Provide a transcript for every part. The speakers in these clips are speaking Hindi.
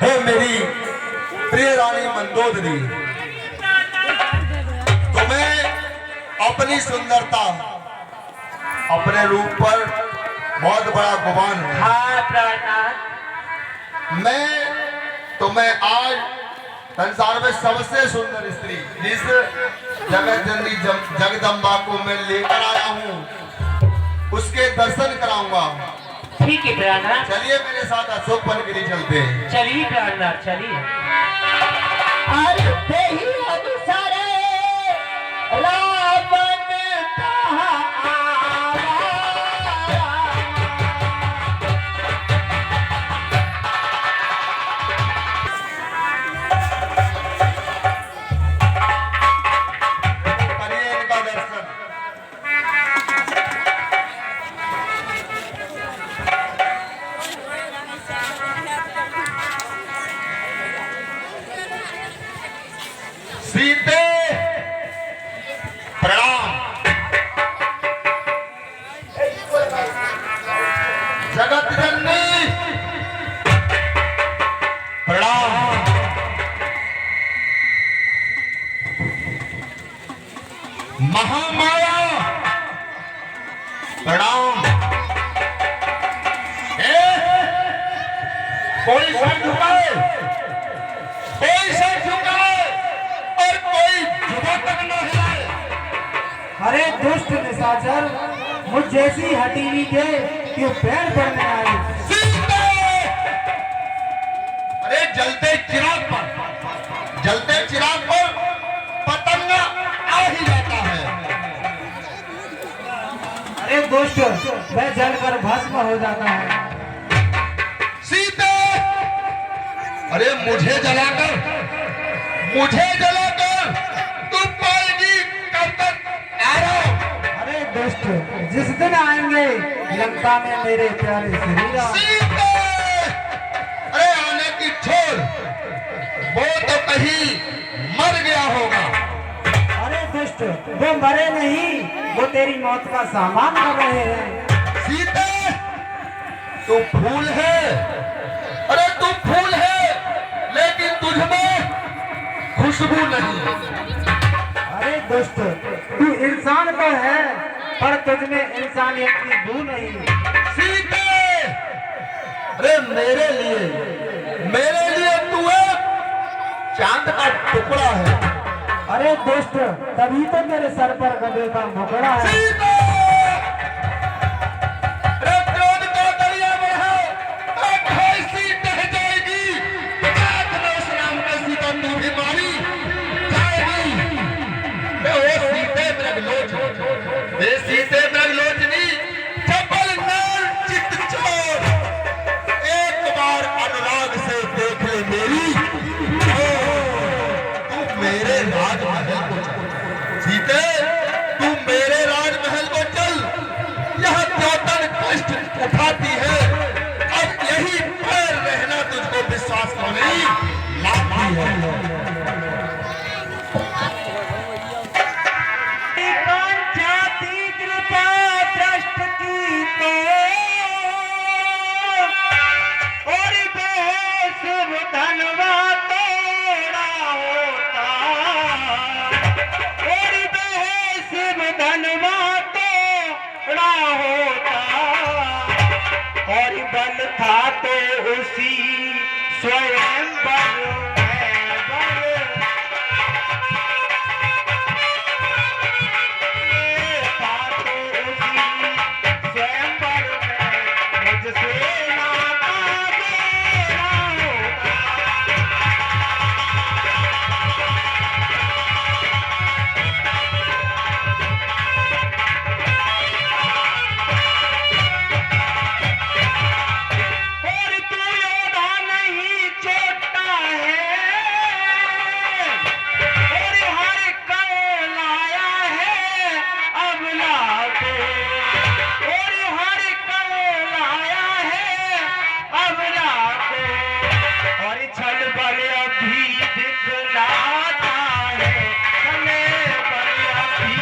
हे मेरी प्रिय रानी मंदोदरी, तुम्हें अपनी सुंदरता, अपने रूप पर बहुत बड़ा गुमान है। हाँ प्राणनाथ, मैं तुम्हें आज संसार में सबसे सुंदर स्त्री, जिस जगत जननी जगदम्बा को मैं लेकर आया हूँ, उसके दर्शन कराऊंगा। ठीक है प्राणनाथ, चलिए मेरे साथ अशोक वन के लिए चलते हैं। चलिए प्राणनाथ चलिए। करिए इनका दर्शन। सीते प्रणाम। जगत जननी प्रणाम। महामाया प्रणाम। कोई सर झुकाए, कोई सर झुकाए और कोई जुबा तक न हिलाए। अरे दुष्ट निशाचर, मुझ जैसी हटीनी के क्यों पैर पड़ने आई? सीते! अरे जलते चिराग पर पतंगा आ ही जाता है। अरे दुष्ट, वह जलकर भस्म हो जाता है। सीते! अरे मुझे जलाकर तुम पाएगी कब तक आराम? अरे दुष्ट, जिस दिन आएंगे लंका में मेरे प्यारे श्री राम। सीते! अरे आने की छोड़, वो तो कहीं मर गया होगा। अरे दुष्ट, वो मरे नहीं, वो तेरी मौत का सामान कर रहे हैं। सीते! तू फूल है, अरे तू फूल है, लेकिन तुझमें खुशबू नहीं। अरे दुष्ट, तू इंसान तो है, पर तुझमें इंसानियत की बू नहीं। सीते! अरे मेरे लिए तू एक चांद का टुकड़ा है। अरे दुष्ट, तभी तो मेरे सर पर गधे का मुकड़ा है। सीते! अरे क्रोध का दरिया में है, कैसी बह जाएगी, आंख में उस नाम का सिकंदू भी मारी जाएगी। ओ सीते मृगलोचनी, ए सीते मृगलोचनी, चपल नार चित चोर, एक बार अनुराग से देख ले मेरी, तू मेरे राजमहल को चल। सीते, तू मेरे राजमहल को चल। यह द्योतन कष्ट उठाती है, अब यही पैर रहना तुझको विश्वास को नहीं लाती है। जाति कृपा भ्रष्ट की तो और बेसुर धनवा तोड़ा होता, और बेसुर धनवा तोड़ा होता, और बल था तो उसी स्वयं बल में बल था तो उसी स्वयं बल में मुझसे नाता मेरा होता। और तू योद्धा नहीं छोटा है, और हर कौ लाया है अबला को, और हर कौ लाया है अबला को, और छल बल अभी दिखलाता है, छल बल अभी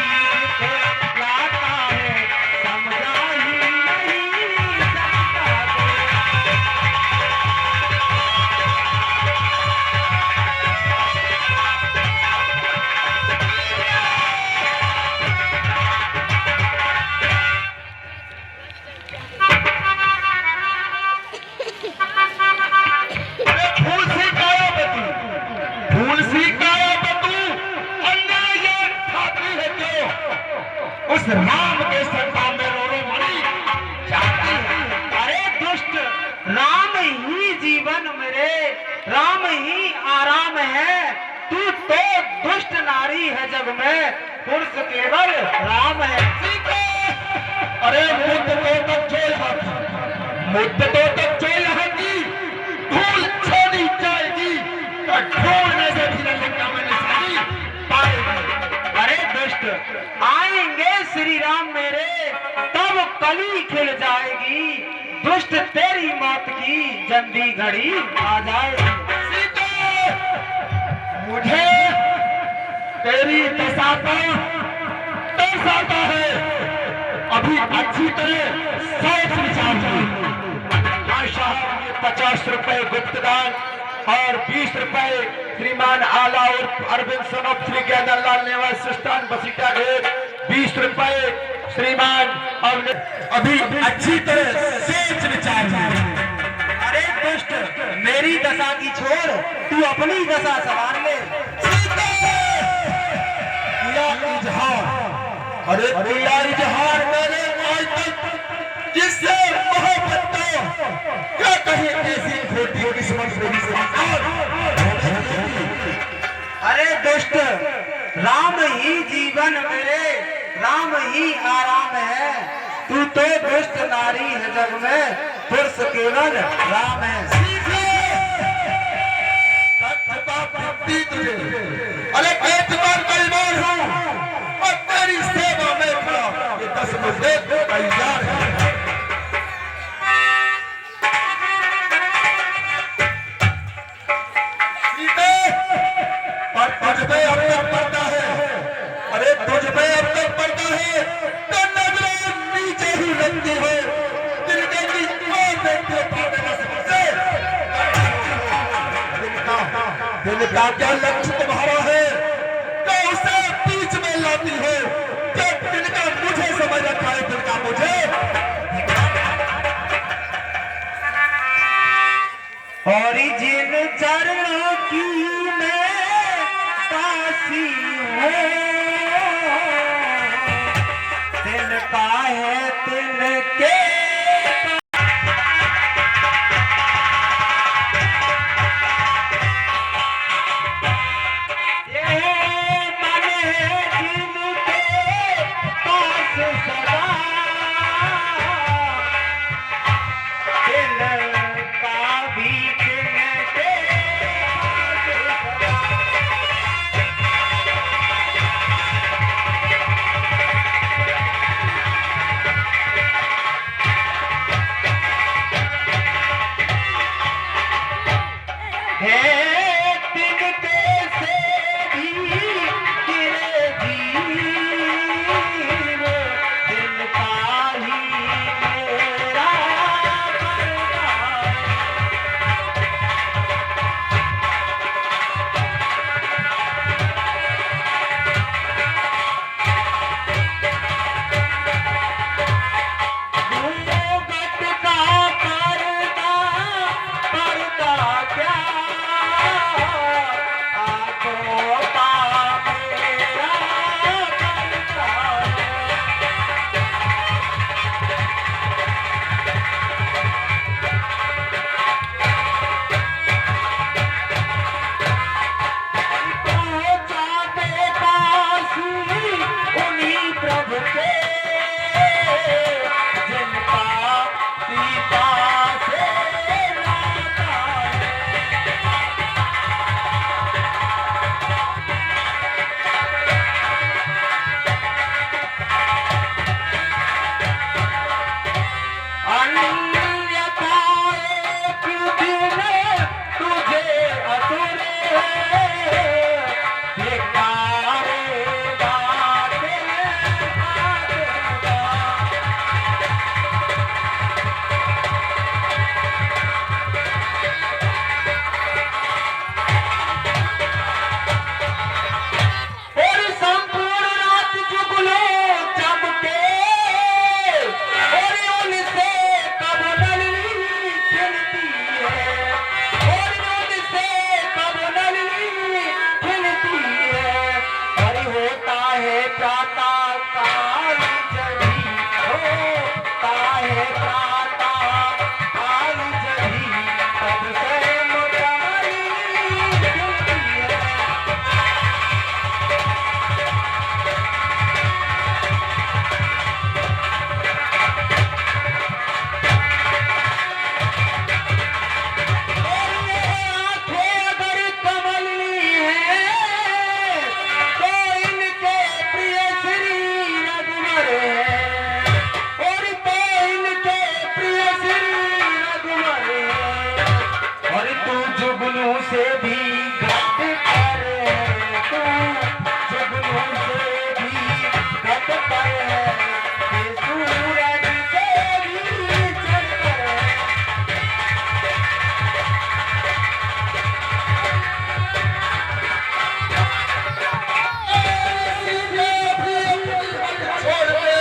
दिखलाता है, समझा ही नहीं सकता। राम के संतान में रो मरी जाती है। अरे दुष्ट, राम ही जीवन मेरे, राम ही आराम है। तू तो दुष्ट नारी है जग में, पुरुष केवल राम है। अरे मुद्द तो तक जो यहाँ था, मुद्द तो तक जो यहाँ की धूल छोड़ी जाएगी, ढूंढने से भी लंका में निशानी पाएगी। अरे दुष्ट, आएंगे श्री राम मेरे, तब कली खिल जाएगी। दुष्ट, तेरी मौत की जल्दी घड़ी आ जाएगी। मुझे तेरी दशा का तरस आता है। अभी अच्छी तरह सोच विचार साहब, 50 रुपए गुप्तदान और 20 रुपए श्रीमान आला और अरविंद सनोप श्री ज्ञानलाल निवास सुस्तान बसीटा घेर, 20 रुपए श्रीमान और अभी अच्छी तरह सोच विचार। अरे दुष्ट, मेरी दशा की छोड़, तू अपनी दशा संभाल ले। अरे तेरा इजहार मैंने आज तक जिससे मोहब्बत तो क्या कहे ऐसी खोटी किस्मत मेरी से। अरे दुष्ट, राम ही जीवन मेरे, राम ही आराम है। तू तो दुष्ट नारी है जग में, पुरुष केवल राम है। अरे एक बार परिवार हूँ और तेरी सेवा में खड़ा, ये 10 मुद्दे तैयार है। और तुझ पे अब तक पड़ता है, अरे तुझ पे अब तक पड़ता है तो नजरें नीचे ही लगती है। दिल के दिल का क्या लक्ष्य तुम्हारा है तो उसे बीच में लाती है। जब दिल का मुझे समझ रखा है, दिल का मुझे। और जिन चरणों की मैं दासी हूँ, तिनका है तिनके। जुगनू से भी घट कर तू जुगनू से भी घट कर ये सूरज से भी चढ़ कर छोड़ दे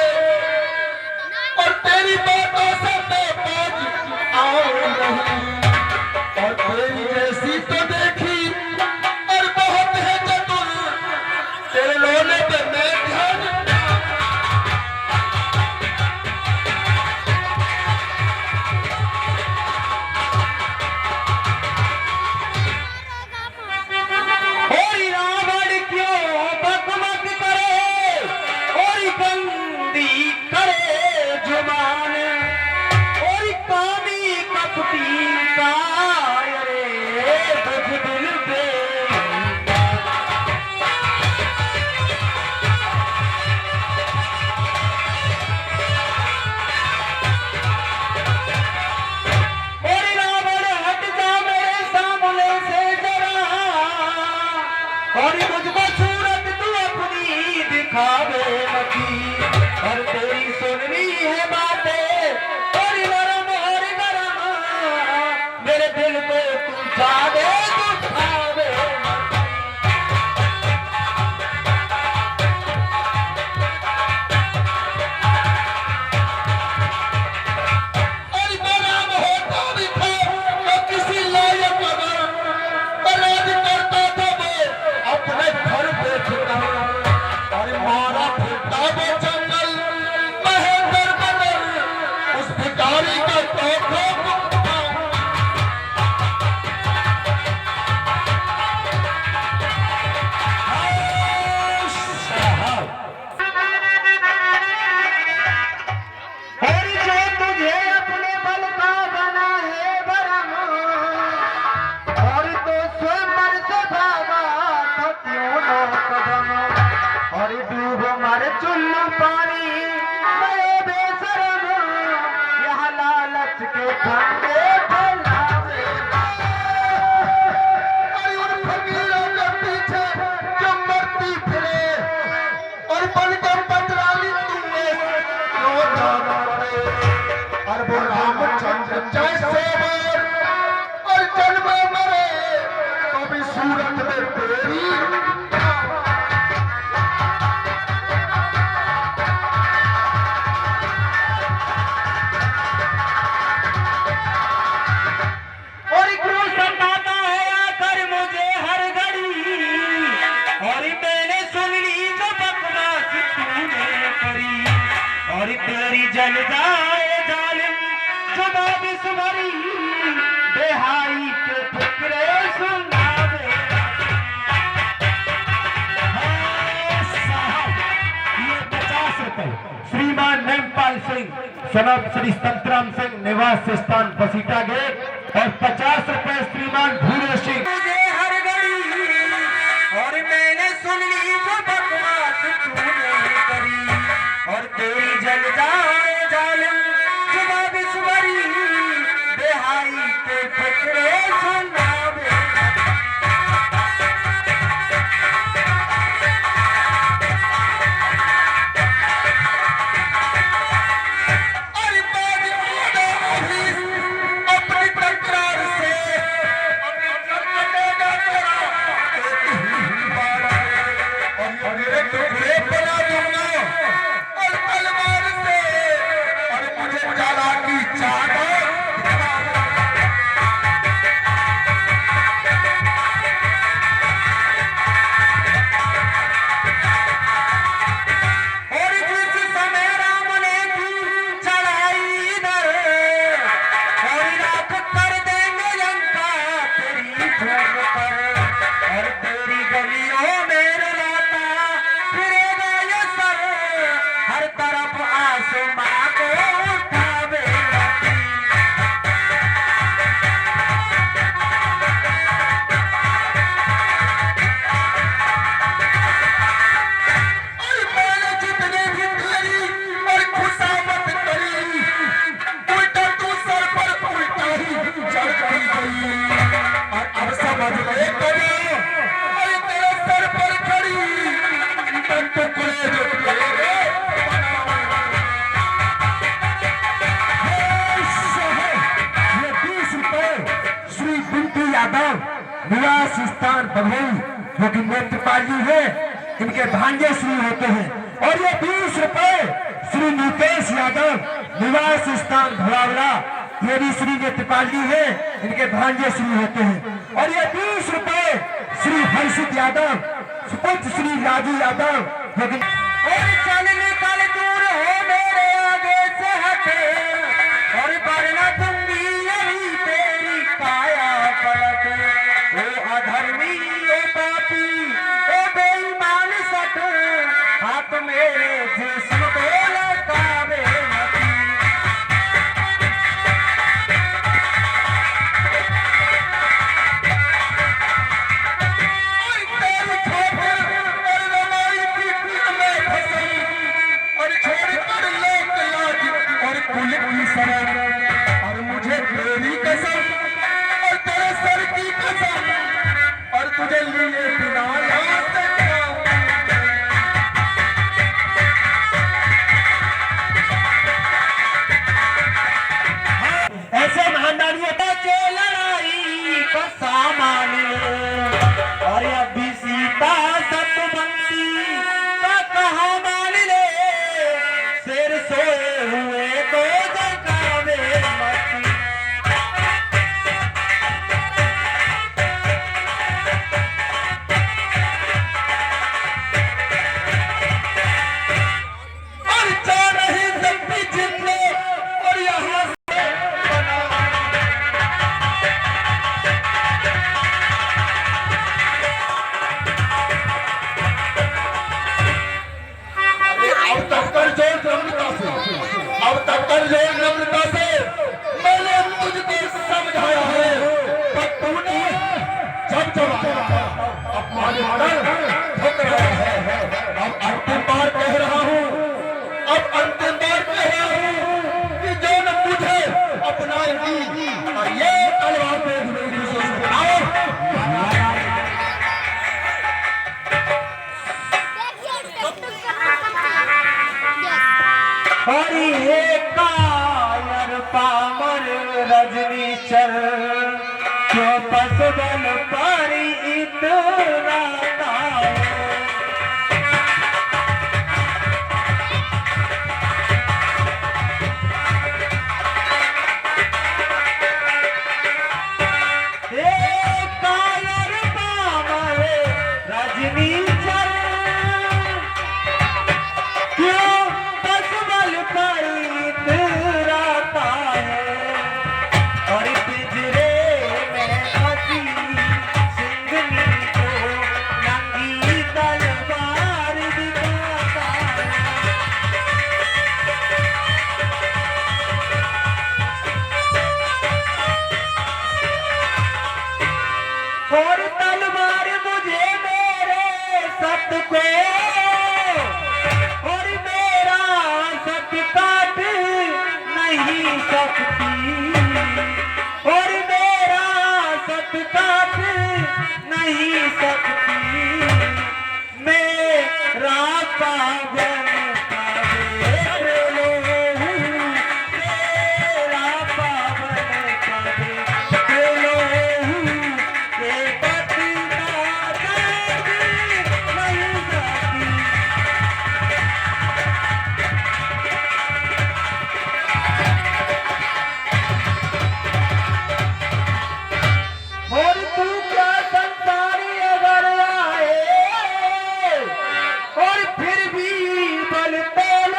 और तेरी बातों से मैं बाज आऊं नहीं और तेरी जैसी तो देखी और बहुत है चतुर तेरे लोने पे मैं ध्यान ओरी रावण क्यों बकबक करे ओरी गंदी करे जुबान ओरी कामी कपटी का रे दुख दिल पे ओरी रावण हट जा मेरे सामने से जरा और मुझको सूरत तू अपनी दिखावे मती और तेरी सुननी है बातें और नरम और गरम मेरे दिल को तू जाने दुखावे और बराम होता भी था तो किसी लायक अगर बलाज करता था वो अपने घर बैठता और मारा फिरता वो जंगल महेंद्र बदल उस भिखारी का तोहफा और जो तुझे अपने बल का बना है बरम और तो स्वयं से भागा तो क्यों ना कदम और डूब मर चुल्लू पानी गए बेशरम यहाँ लालच के ठंडे फैलावे और उन फकीरों के पीछे जो मरती फिरे और बनकर पतराली तुमने क्यों जाना रे और वो रामचंद्र जैसे वर और जन्म मरे तो भी सूरत में तेरी और क्यों सताता है आकर मुझे हर घड़ी और मैंने सुन ली जो बकवास तूने करी और तेरी जल जाए जालिम जुबान सुमरी बेहाई के फिक्रे सुनावे ये 50 रुपए श्रीमान नेमपाल सिंह सनब श्री संतराम सिंह निवास स्थान बसीटा गेट और 50 रुपए श्रीमान भूरे सिंह मुझे हर घड़ी और मैंने सुन ली जो बकवास तूने करी और तेरी जल जाए जालिम जुबान सुमरी बेहाई के फिक्रे सुनावे अरे बाजी मोड़ा भी अपनी तकरार से अपने कटेगा तेरा और ये मेरे टुकड़े बना दूंगा और तलवार से यादव निवास स्थान बघेल जो कि नेत्रपाली है, इनके भांजे श्री होते हैं। और ये 20 रुपए श्री नीतेश यादव निवास स्थान भवावड़ा, ये भी श्री नेत्रपाली है, इनके भांजे श्री होते हैं। और ये 20 रुपए श्री हर्षित यादव सुपुत्र श्री राजू यादव जो कि चल निकल दूर हो मेरे आगे से हटे, और वरना दूंगी यही तेरी काया पलट। ओ अधर्मी, ओ पापी, ओ बेईमान सट, हाथ मेरे जिस्म को लौटावे मती। और मुझे तेरी कसम और तेरे सर की कसम, और तुझे लिए बिना याद सकता। ऐसे महानारियों जो लड़ाई का सामान, और अभी सीता सतबंदी का कहा मान ले, सिर सोए हुए को जगावे मती। और जा रही जल्दी जिंदे और यहाँ से अब तक कर जोर नम्रता से, अब तक कर जोर नम्रता से मैंने तुझको समझाया है, पर तूने जब अपमानित कर ठुकराया है। अब अंतिम बार कह रहा हूँ, अब अंतिम बार कह रहा हूँ कि जो न मुझे अपनाएगी और ये तलवार पे और ये कायर पामर रजनी चल, क्यों पसबल पर इतना ताव। ये कायर पामर रजनी चल, क्यों पसबल पर इतराता है। और पिंजरे में फंसी सिंगनी को नंगी तलवार दिखाता है। और तलवार मुझे मेरे सत को, और मेरा सत काट नहीं सकती, और मेरा सत काट नहीं सकती। मेरा पावन कबे लोहू, मेरा पावन कबे लोहू, के पति का दर्द नहीं सकती। और तू क्या संसारी अगर आए, और फिर भी बल तोल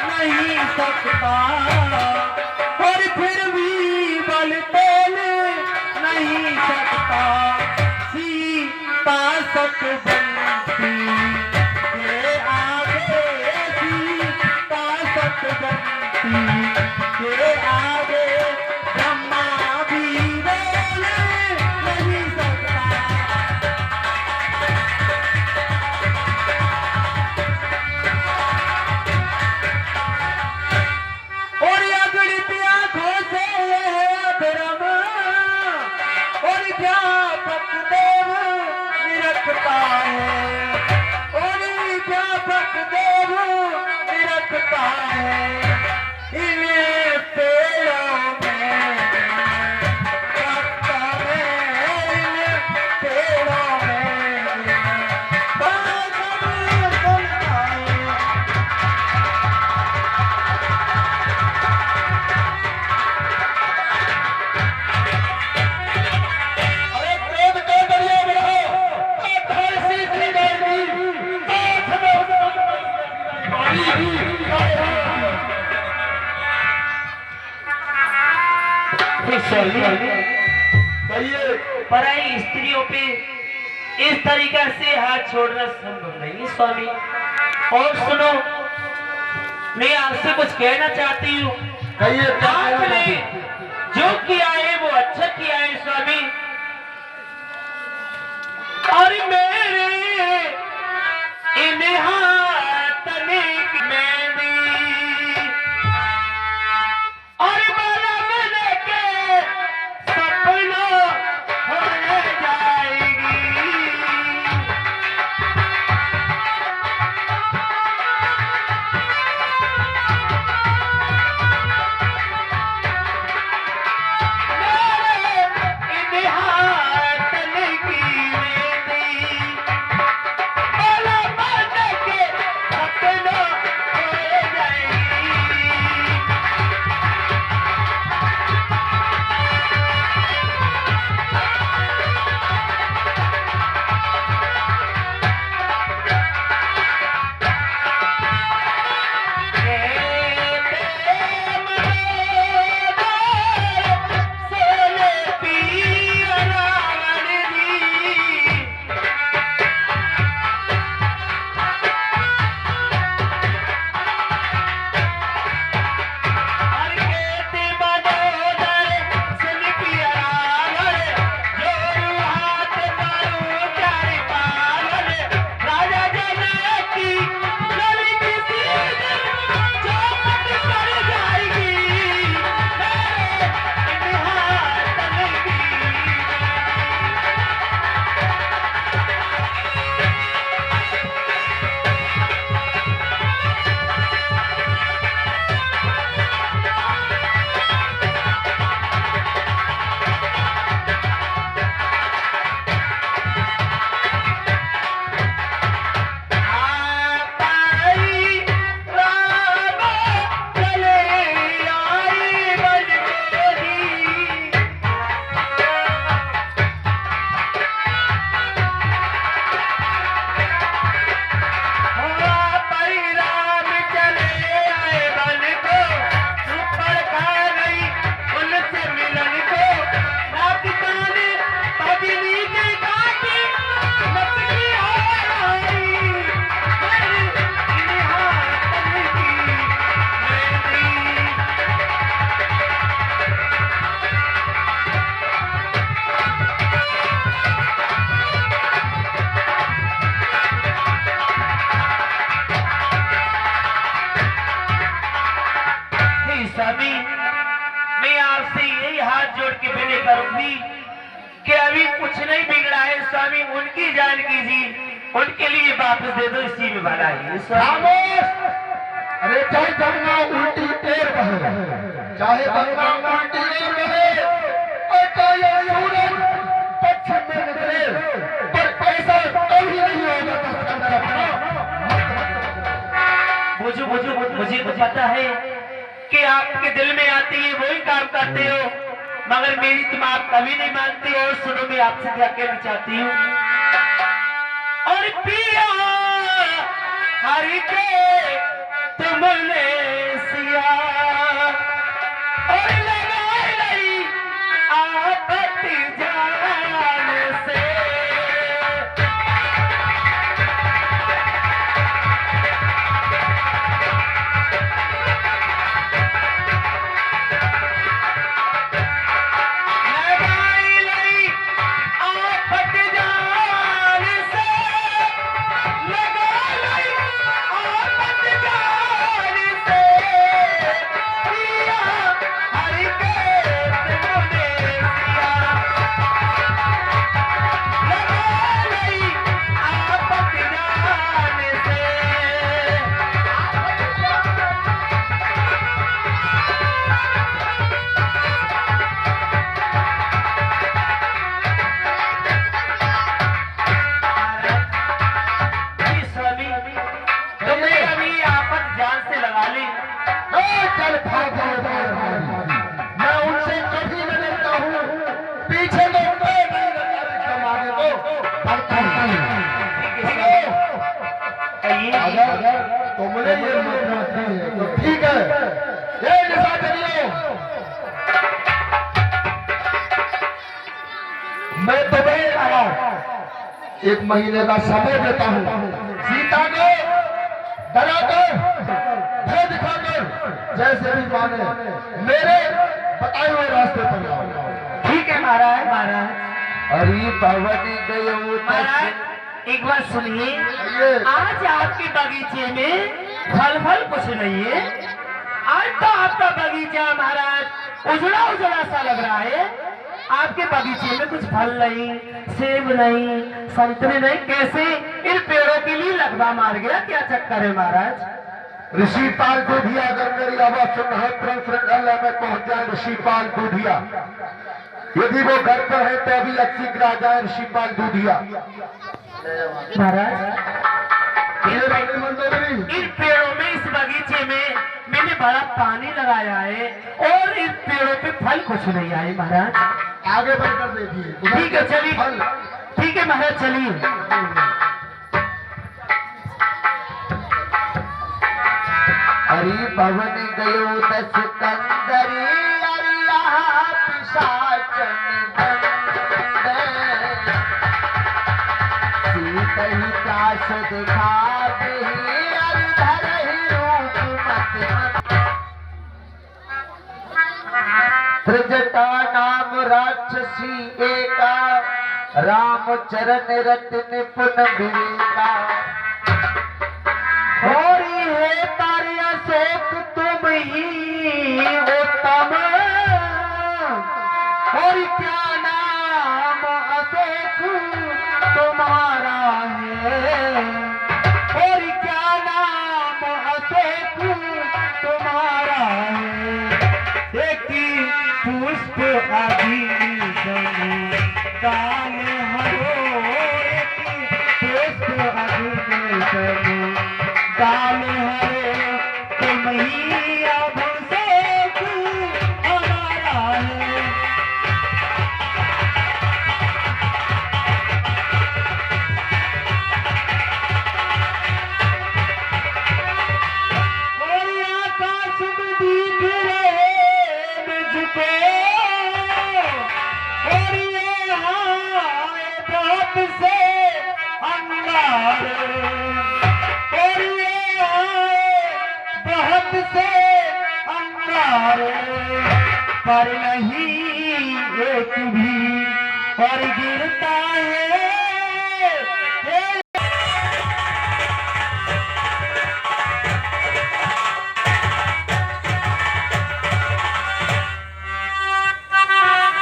नहीं सकता, और फिर भी बल तोल नहीं सकता। सीता सतबंदी के आगे, सीता सतबंदी के आगे ब्रह्मा भी बोल नहीं सकता। और अगणित आंखों से अधर्म, और व्यापक देव निरखता है, और व्यापक देव निरखता है। इन पेड़ों में, रक्त में पराई स्त्रियों पे इस तरीका से हाथ छोड़ना संभव नहीं स्वामी। और सुनो, मैं आपसे कुछ कहना चाहती हूँ। कहिए क्या कहना आपने चाहती हैं? जो किया है वो अच्छा किया है स्वामी। और मेरे इन हाथने की मेहंदी और माला बन के सपना हो जाएगी। मेरे इन हाथने की मेहंदी माला बन के सपना हो जाएगी। राजा जनकी लड़की सीधे चौपट कर जाएगी। मेरे इन हाथन की आई राम चले आई बनकोरी। राम चले आए बन को ऊपर खा गई उनसे मिलन को। रात काले पगली के काटी नकली आई। मेरे इन हाथन की मेहंदी हे स्वामी, मैं आपसे यही हाथ जोड़ के विनय करूंगी कि अभी कुछ नहीं बिगड़ा है स्वामी। उनकी जान कीजिए, उनके लिए वापस दे दो, इसी में भला है स्वामी। खामोश! अरे चाहे गंगा उल्टी टेर बहे, चाहे गंगा उल्टी टेर बहे और चाहे सूरज पश्चिम में निकले, पर ऐसा कभी नहीं होगा कि सिकंदर अपना मुझे तो पता है कि आपके दिल में आती है वही काम करते हो, मगर मेरी तुम आप कभी नहीं मानते हो। सुनो, मैं आपसे क्या कहना चाहती हूँ। और पिया हरि के तुमने सिया और लगाई नहीं आपत जान से। लगाई नहीं आपत जान से, लगाई नहीं आपत जान से। पिया हरि के तुमने सिया लगाई नहीं आपत जान से। जी स्वामी, तुमने अभी आपत जान से लगा ली। चल भाग मैं उनसे कभी न डरता हूँ, पीछे लौटते नहीं रहता आगे को बढ़ता हूँ। अगर तुमने ये मौका दी है तो ठीक है, ये निशा चलिए। मैं तुम्हें महाराज 1 महीने का समय देता हूँ। सीता को डराकर भय दिखाकर जैसे भी माने मेरे बताए हुए रास्ते पर जाओ। ठीक है महाराज। महाराज अरे पवन गयो महाराज एक बात सुनिए, आज आपके बगीचे में फल कुछ नहीं है। आज तो आपका बगीचा महाराज उजड़ा उजड़ा सा लग रहा है। आपके बगीचे में कुछ फल नहीं, सेब नहीं, संतरे नहीं, कैसे इन पेड़ों के लिए लगवा मार गया? क्या चक्कर है महाराज? ऋषिपाल दूधिया अगर मेरी आवाज सुन रहे तुरंत श्रृंखला में पहुंच जाए। ऋषिपाल दूधिया यदि वो घर पर है तो अभी 80 गिरा जाए। ऋषिपाल दूधिया महाराज इन पेड़ों में, इस बगीचे में मैंने बड़ा पानी लगाया है और इन पेड़ों पे फल कुछ नहीं आए महाराज। आगे बढ़कर देखिए। ठीक है चलिए, ठीक है महाराज चलिए। हरि पवन गयो दस कंदरी अल्लाह पिशाचन सीतही काश दिखा धर ही रूप मत त्रिजटा नाम राक्षसी एका राम चरण रत्न पुन विवेका होरी है तारे अशोक तुम ही उत्तम, और क्या नाम अशोक तुम्हारा है, और क्या नाम अशोक तुम्हारा है। एक पुष्प आदि दान हरो, एक पुष्प आदि दान हरे तुम ही अभिषेक हमारा है। और आकाश में दिख रहे मुझको, और ये हाय बहुत से अंगार, बहुत से अंगार, पर नहीं एक भी पर गिरता है।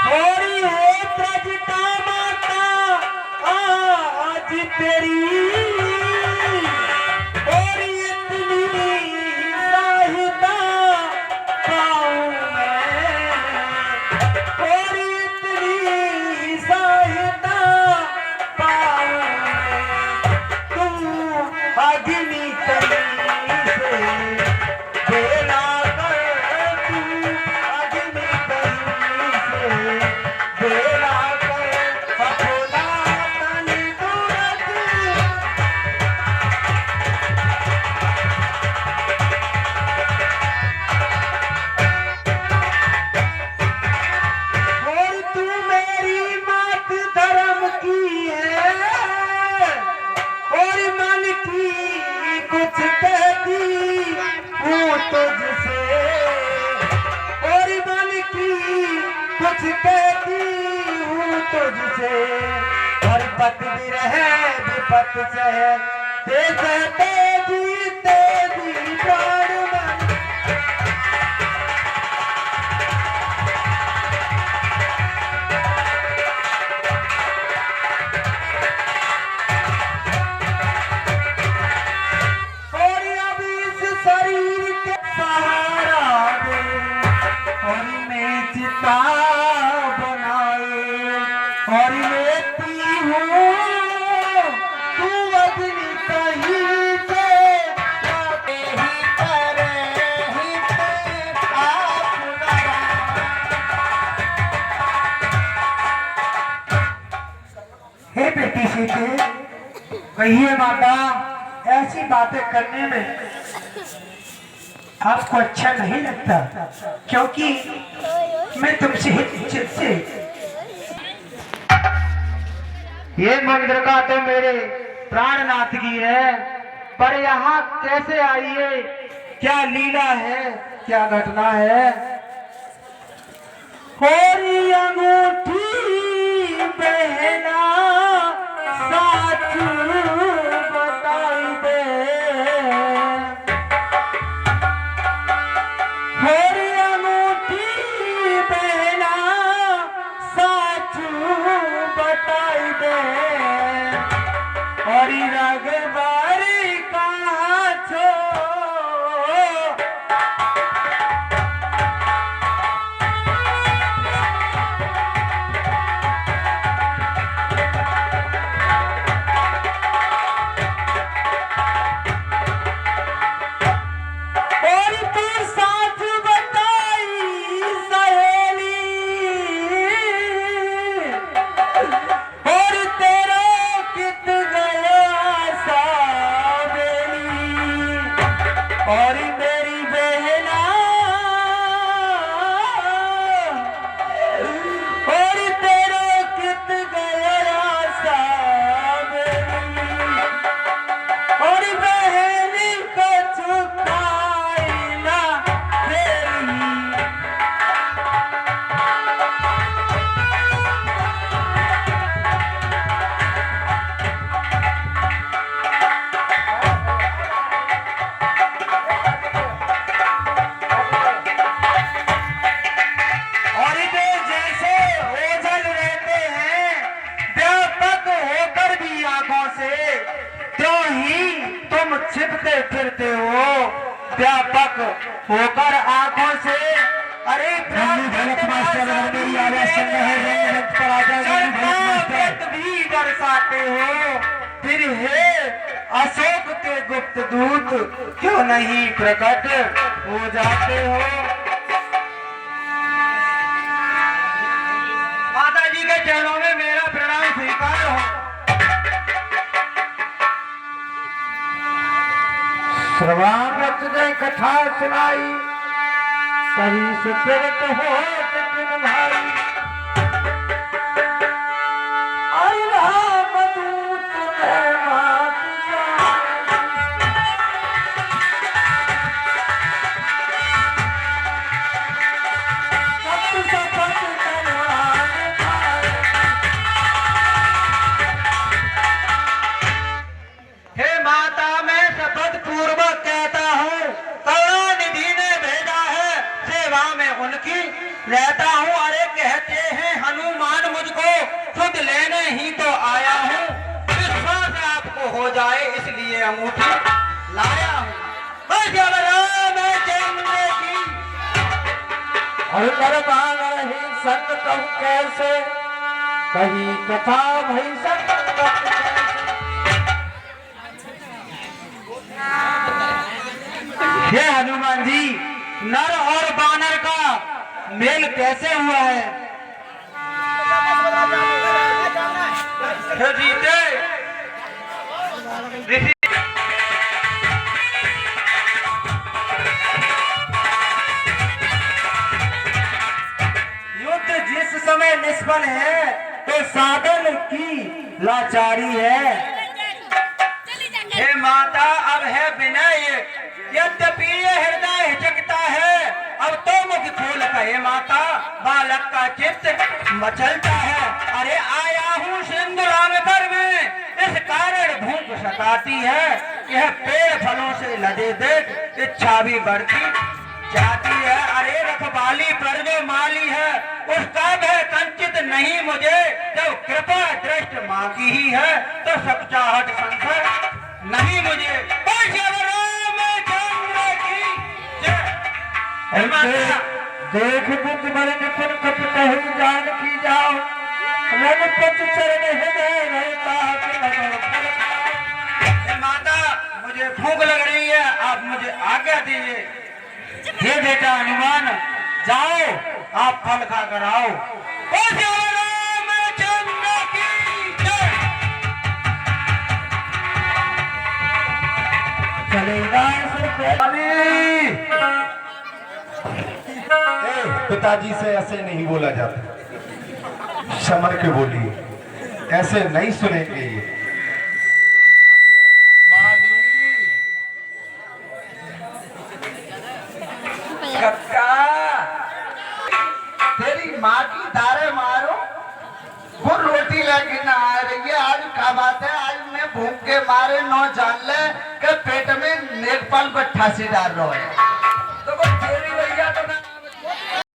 थोड़ी है प्रजता माता आज तेरी, और इतनी साहिता पाऊं मैं, और इतनी साहिता पाऊं मैं। तुम अग्नि तनी से बेला कर, तू अग्नि तनी से बेला कर अपना तन दूरत। और तू मेरी मात धर्म की है, और मन की कुछ कहती हूँ तुझसे, और मन की कुछ कहती हूँ तुझसे। और पत भी रहे विपत से तेजी तेजी प्राण मन। और अब इस शरीर के सहारा दे, और मैं चिता बनाए, और लेती हूँ तू अग्नि कहीं से आते ही करे हित अपना। हे बेटी सीते, कहिए माता, ऐसी बातें करने में आपको अच्छा नहीं लगता? क्योंकि मैं तुमसे हित से ये मंदिर का तो मेरे प्राणनाथ की है, पर यहाँ कैसे आई है? क्या लीला है, क्या घटना है? होरी अंगूठी पहना साच बताई दे, होरी अंगूठी पहना साच बताई दे, और रगबारी कहाँ छो? और तू साथ बताई सहेली, और तेरा कित गया सावेली, और मेरी बहना, और तेरा कित गया सावेली, और बहनी को चुकाई ना फेरी। और इधर जैसे ओझल रहते हैं व्यापक होकर भी आंखों से, त्यों ही तुम छिपते फिरते हो व्यापक होकर आंखों से। अरे भरत मास्टर मेरी आवाज सुन रहे हैं, रंग पर आ जाए व्रत भी दर्शाते हो, फिर हे अशोक के गुप्त दूत क्यों नहीं प्रकट हो जाते हो? माता जी के चरणों में मेरा प्रणाम स्वीकार हो। श्रवांगत ने कथा सुनाई, सही सुप्रीत हो तुम भाई, अरे रामदूत ने मात सत सपत करवान भाई। हे माता, मैं शपथ पूर्वक कहता हूँ, करुणानिधि ने भेजा है, सेवा में उनकी रहता हूँ। अरे कहते हैं हनुमान, मुझको खुद लेने ही तो आया हूँ, विश्वास आपको हो जाए इसलिए अंगूठी लाया हूँ। बस अब रामचंद्र की और दरबार ही संग कहूँ कैसे, कही कथा भई संग हे हनुमान जी, नर और बानर का मेल कैसे हुआ है? हे जीते ऋषि, युद्ध जिस समय निष्फल है तो साधन की लाचारी है। हे माता, अब है विनय, यद्यपि ये हृदय हिचकता है, अब तो मुख खोल कहे माता, बालक का चित्त मचलता है। अरे आया हूँ सिंदूराम घर में, इस कारण भूख सताती है, यह पेड़ फलों से लदे देख इच्छा भी बढ़ती जाती है। अरे रखवाली पर जो माली है, उसका भय कंचित नहीं मुझे, जब कृपा दृष्ट माँ की ही है तो सब चाहत संशय नहीं मुझे। देख बुद्ध बड़े निपुण कप कहूँ जान की जाओ, रघुपति चरण हृदय रहता। माता, मुझे भूख लग रही है, आप मुझे आज्ञा दीजिए। हे बेटा हनुमान, जाओ आप फल खा कर आओ। रामचंद्र की जय। चलेगा पिताजी से ऐसे नहीं बोला जाता, समर के बोलिए। ऐसे नहीं सुनेंगे। माली कक्का तेरी माँ की दारे मारो वो रोटी लेके ना आ रही है। आज क्या बात है, आज मैं भूख के मारे नौ जान ले के पेट में नेकपाल को ठासी डाल रहा है।